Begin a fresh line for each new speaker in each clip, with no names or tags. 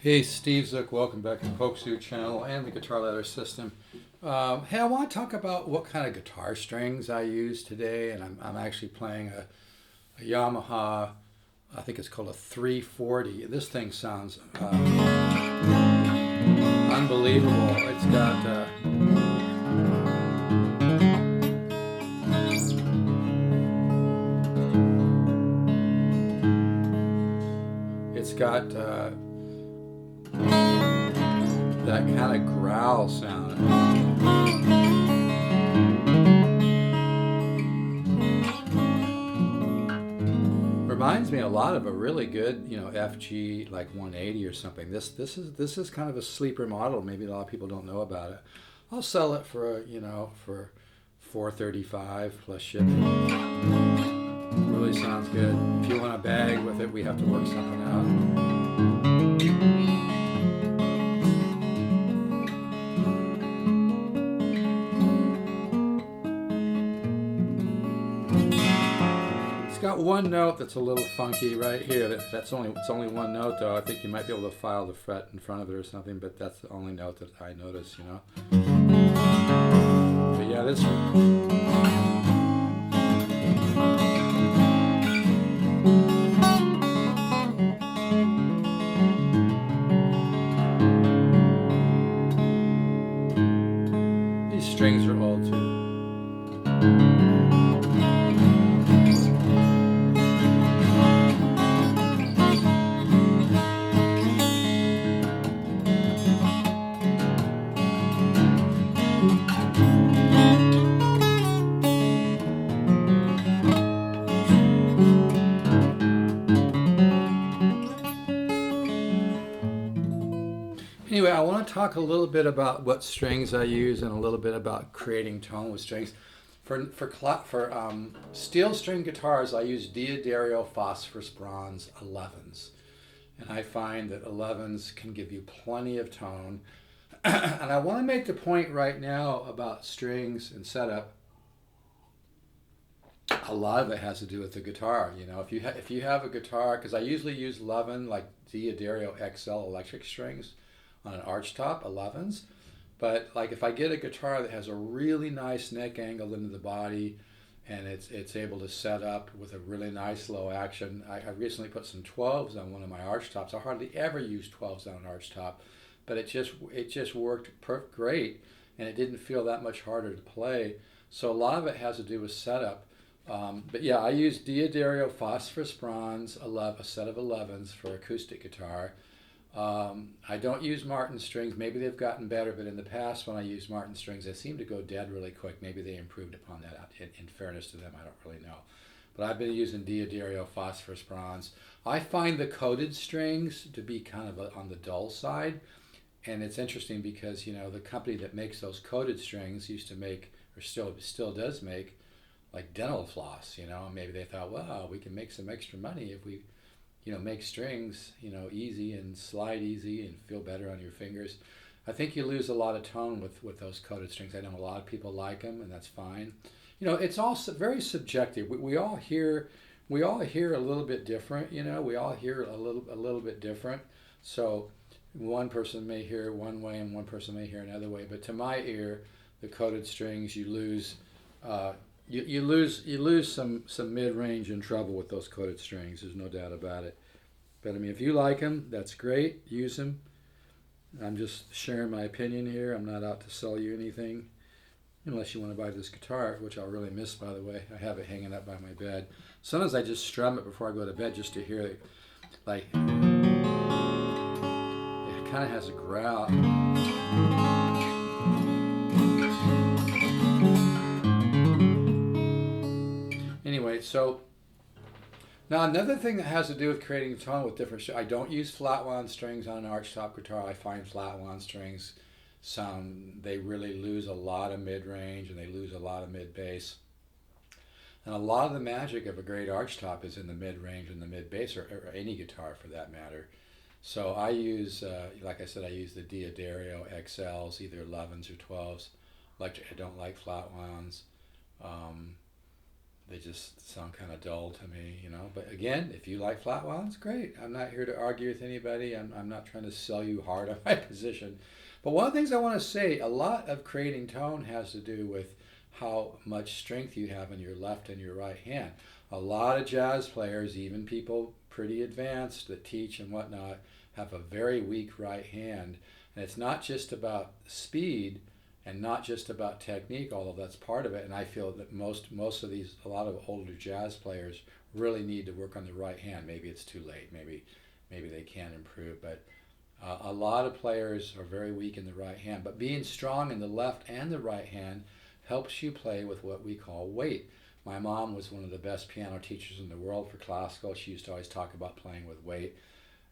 Hey, Steve Zook, welcome back to the Polkzoo channel and the Guitar Ladder System. Hey, I want to talk about what kind of guitar strings I use today, and I'm actually playing a Yamaha, I think it's called a 340. This thing sounds unbelievable. It's got that kind of growl sound. Reminds me a lot of a really good, FG like 180 or something. This is kind of a sleeper model. Maybe a lot of people don't know about it. I'll sell it for 435 plus shipping. Really sounds good. If you want a bag with it, we have to work something out. It's got one note that's a little funky right here. It's only one note though. I think you might be able to file the fret in front of it or something, but that's the only note that I notice. But yeah, this these strings are old too. Anyway, I want to talk a little bit about what strings I use and a little bit about creating tone with strings. For steel string guitars, I use Diaderio phosphorus bronze 11s, and I find that 11s can give you plenty of tone. And I want to make the point right now about strings and setup. A lot of it has to do with the guitar. If you have a guitar, because I usually use 11 like Diaderio XL electric strings on an arch top 11s, but like if I get a guitar that has a really nice neck angle into the body and it's able to set up with a really nice low action. I recently put some 12s on one of my arch tops. I hardly ever use 12s on an arch top, but it just worked great, and it didn't feel that much harder to play. So a lot of it has to do with setup. But yeah, I use Diaderio phosphorus bronze a set of 11s for acoustic guitar. I don't use Martin strings. Maybe they've gotten better, but in the past when I used Martin strings, they seem to go dead really quick. Maybe they improved upon that. In fairness to them, I don't really know. But I've been using Diaderio phosphorus bronze. I find the coated strings to be kind of on the dull side. And it's interesting because, the company that makes those coated strings used to make, or still does make, like dental floss. Maybe they thought, well, we can make some extra money if we make strings, easy and slide easy and feel better on your fingers. I think you lose a lot of tone with those coated strings. I know a lot of people like them, and that's fine. It's also very subjective. We all hear a little bit different. We all hear a little bit different. So one person may hear it one way, and one person may hear another way. But to my ear, the coated strings, you lose. You lose some mid-range and treble with those coated strings. There's no doubt about it. But I mean, if you like them, that's great. Use them. I'm just sharing my opinion here. I'm not out to sell you anything, unless you want to buy this guitar, which I'll really miss, by the way. I have it hanging up by my bed. Sometimes I just strum it before I go to bed just to hear it. Like, it kind of has a growl. Anyway, so now another thing that has to do with creating tone with different I don't use flat wound strings on an arch top guitar. I find flat wound strings they really lose a lot of mid range and they lose a lot of mid bass. And a lot of the magic of a great arch top is in the mid range and the mid bass, or any guitar for that matter. So I use, like I said, I use the Diaderio XLs, either 11s or 12s. I don't like flat wounds. they just sound kind of dull to me, you know. But again, if you like flat wounds, great. I'm not here to argue with anybody. I'm not trying to sell you hard on my position. But one of the things I want to say, a lot of creating tone has to do with how much strength you have in your left and your right hand. A lot of jazz players, even people pretty advanced that teach and whatnot, have a very weak right hand. And it's not just about speed and not just about technique, although that's part of it. And I feel that a lot of older jazz players really need to work on the right hand. Maybe it's too late. Maybe they can improve. But a lot of players are very weak in the right hand. But being strong in the left and the right hand helps you play with what we call weight. My mom was one of the best piano teachers in the world for classical. She used to always talk about playing with weight.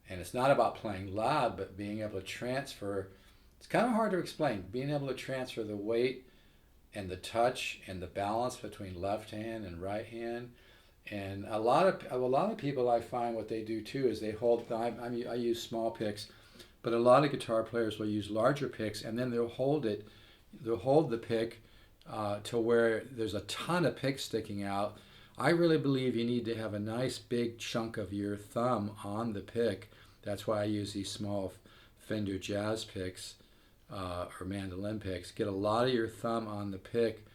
And it's not about playing loud, but being able to transfer. It's kind of hard to explain. Being able to transfer the weight and the touch and the balance between left hand and right hand. And a lot of people, I find what they do too is they hold. I use small picks, but a lot of guitar players will use larger picks, and then they'll hold it. They'll hold the pick to where there's a ton of picks sticking out. I really believe you need to have a nice big chunk of your thumb on the pick. That's why I use these small Fender jazz picks or mandolin picks. Get a lot of your thumb on the pick,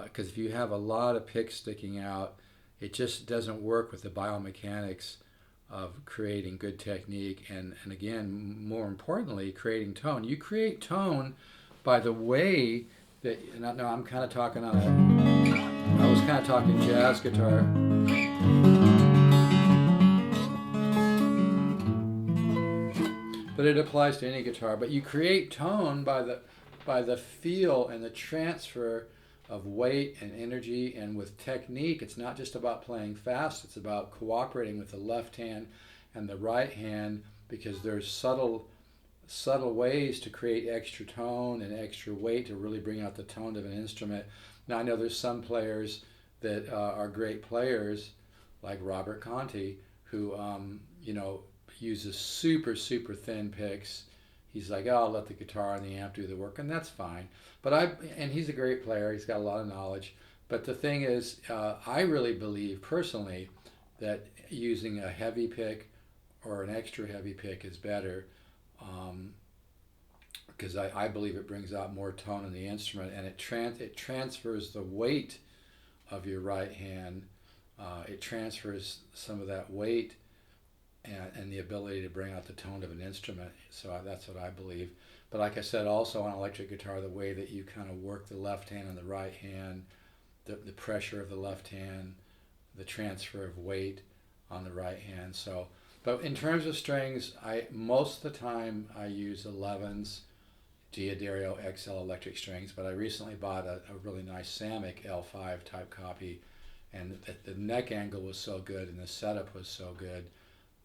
because if you have a lot of picks sticking out, it just doesn't work with the biomechanics of creating good technique and again, more importantly, creating tone. You create tone by the way that, no, I'm kind of talking I was kind of talking jazz guitar. But it applies to any guitar. But you create tone by the feel and the transfer of weight and energy, and with technique. It's not just about playing fast. It's about cooperating with the left hand and the right hand, because there's subtle ways to create extra tone and extra weight to really bring out the tone of an instrument. Now I know there's some players that are great players, like Robert Conti, who uses super thin picks. He's like, oh, I'll let the guitar and the amp do the work, and that's fine. And he's a great player. He's got a lot of knowledge. But the thing is, I really believe personally that using a heavy pick or an extra heavy pick is better, because I believe it brings out more tone in the instrument, and it transfers the weight of your right hand. It transfers some of that weight and the ability to bring out the tone of an instrument. So that's what I believe. But like I said, also on electric guitar, the way that you kind of work the left hand and the right hand, the pressure of the left hand, the transfer of weight on the right hand. So, but in terms of strings, most of the time I use 11s, Diaderio XL electric strings, but I recently bought a really nice Samick L5 type copy, and the neck angle was so good and the setup was so good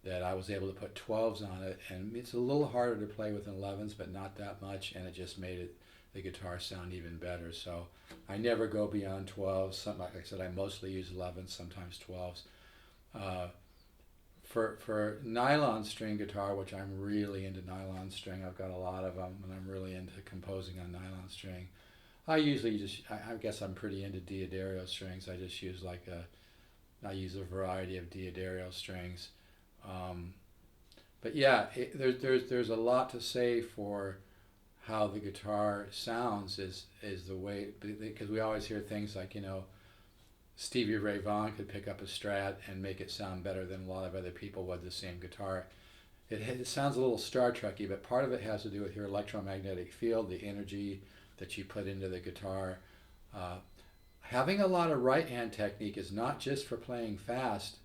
that I was able to put 12s on it, and it's a little harder to play with than 11s, but not that much, and it just made the guitar sound even better. So I never go beyond 12s. Like I said, I mostly use 11s, sometimes 12s. For nylon string guitar, which I'm really into nylon string, I've got a lot of them, and I'm really into composing on nylon string. I usually I guess I'm pretty into Diaderio strings. I just use I use a variety of Diaderio strings. But yeah, there's a lot to say for how the guitar sounds is the way, because we always hear things like, Stevie Ray Vaughan could pick up a Strat and make it sound better than a lot of other people with the same guitar. It sounds a little Star Trek-y, but part of it has to do with your electromagnetic field, the energy that you put into the guitar. Having a lot of right hand technique is not just for playing fast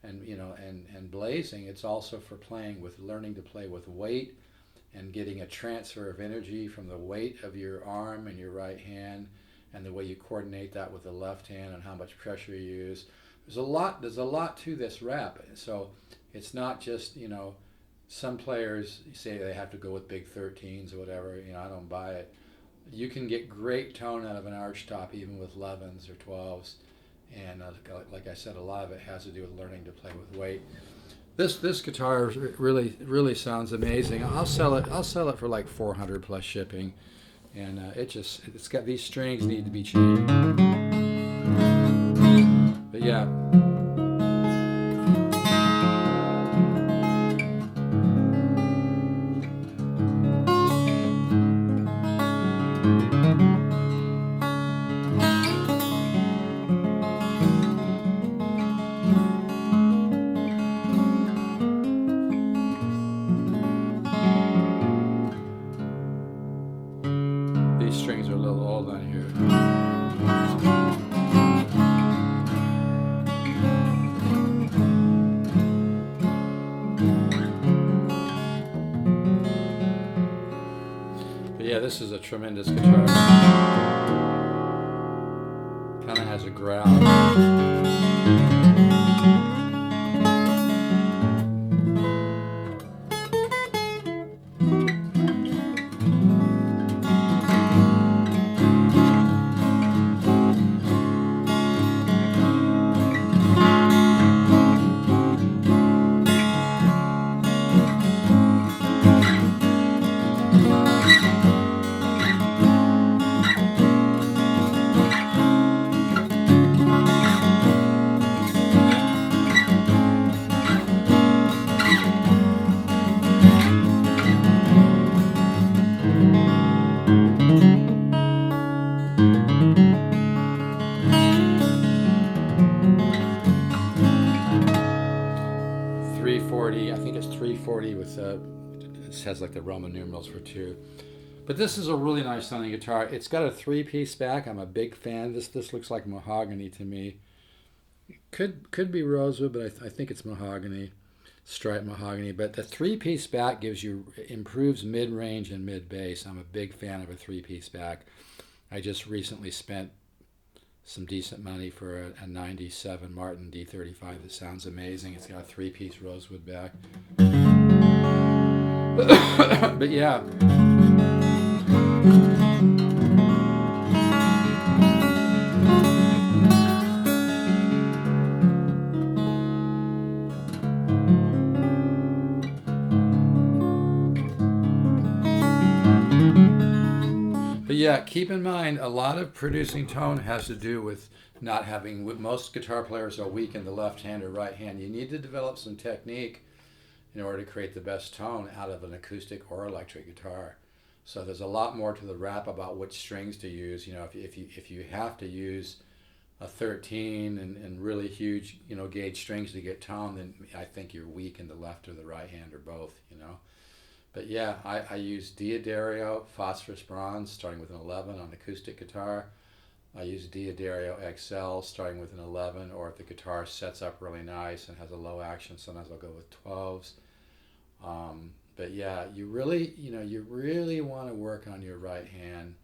and blazing. It's also for learning to play with weight and getting a transfer of energy from the weight of your arm and your right hand, and the way you coordinate that with the left hand and how much pressure you use. There's a lot to this rap. So it's not just, some players say they have to go with big 13s or whatever. I don't buy it. You can get great tone out of an arch top even with 11s or 12s. And like I said, a lot of it has to do with learning to play with weight. This guitar really sounds amazing. I'll sell it for like 400 plus shipping, and it's got, these strings need to be changed. yeah. These strings are a little old on here. But yeah, this is a tremendous guitar. Kind of has a growl. 340, I think it's 340 with it has like the Roman numerals for 2. But this is a really nice sounding guitar. It's got a 3-piece back. I'm a big fan. This looks like mahogany to me. Could be rosewood, but I think it's mahogany, striped mahogany. But the 3-piece back improves mid-range and mid-bass. I'm a big fan of a 3-piece back. I just recently spent some decent money for a 97 Martin D35 that sounds amazing. It's got a 3-piece rosewood back. But yeah. But yeah, keep in mind, a lot of producing tone has to do with not having, most guitar players are weak in the left hand or right hand. You need to develop some technique in order to create the best tone out of an acoustic or electric guitar. So there's a lot more to the rap about which strings to use. You know, if you have to use a 13 and really huge, gauge strings to get tone, then I think you're weak in the left or the right hand or both, But yeah, I use Diaderio phosphorus bronze starting with an 11 on acoustic guitar. I use Diaderio XL starting with an 11, or if the guitar sets up really nice and has a low action, sometimes I'll go with 12s. But yeah, you really want to work on your right hand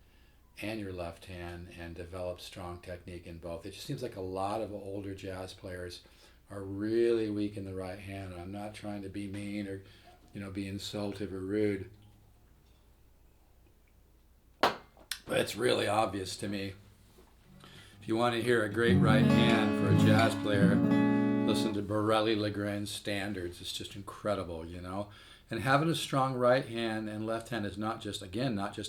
and your left hand and develop strong technique in both. It just seems like a lot of older jazz players are really weak in the right hand. I'm not trying to be mean or be insultive or rude, but it's really obvious to me. If you want to hear a great right hand for a jazz player, listen to Borelli Legrand's standards. It's just incredible, And having a strong right hand and left hand is not just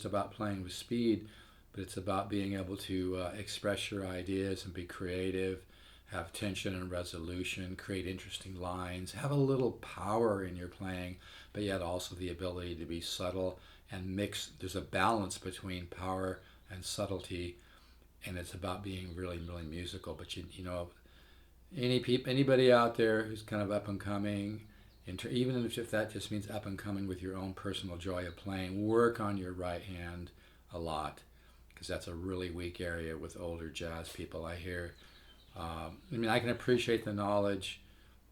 about playing with speed, but it's about being able to express your ideas and be creative, have tension and resolution, create interesting lines, have a little power in your playing, but yet also the ability to be subtle and mix. There's a balance between power and subtlety, and it's about being really, really musical. But anybody out there who's kind of up and coming, even if that just means up and coming with your own personal joy of playing, work on your right hand a lot, because that's a really weak area with older jazz people, I hear. I can appreciate the knowledge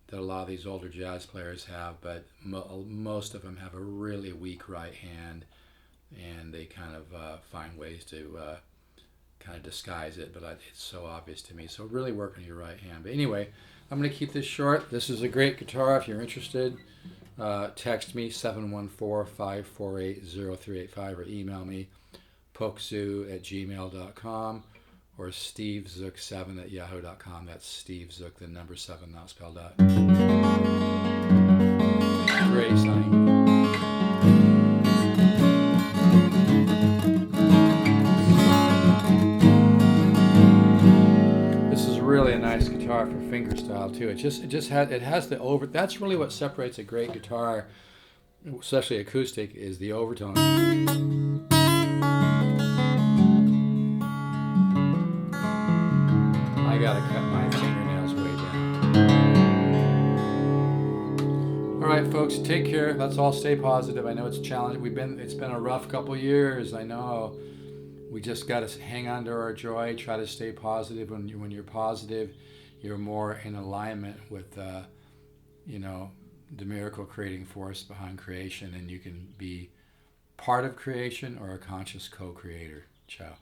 that a lot of these older jazz players have, but most of them have a really weak right hand, and they kind of find ways to kind of disguise it, but it's so obvious to me. So really work on your right hand. But anyway, I'm going to keep this short. This is a great guitar. If you're interested, text me 714-548-0385 or email me polkzoo@gmail.com or stevezook7@yahoo.com. That's Steve Zook, the number 7, not spelled out. Great sounding. This is really a nice guitar for fingerstyle too. It has the over. That's really what separates a great guitar, especially acoustic, is the overtone. I gotta cut my fingernails way down. All right, folks, take care. Let's all stay positive. I know it's challenging. It's been a rough couple years. I know. We just got to hang on to our joy. Try to stay positive. When you're positive, you're more in alignment with, the miracle creating force behind creation, and you can be part of creation or a conscious co-creator. Ciao.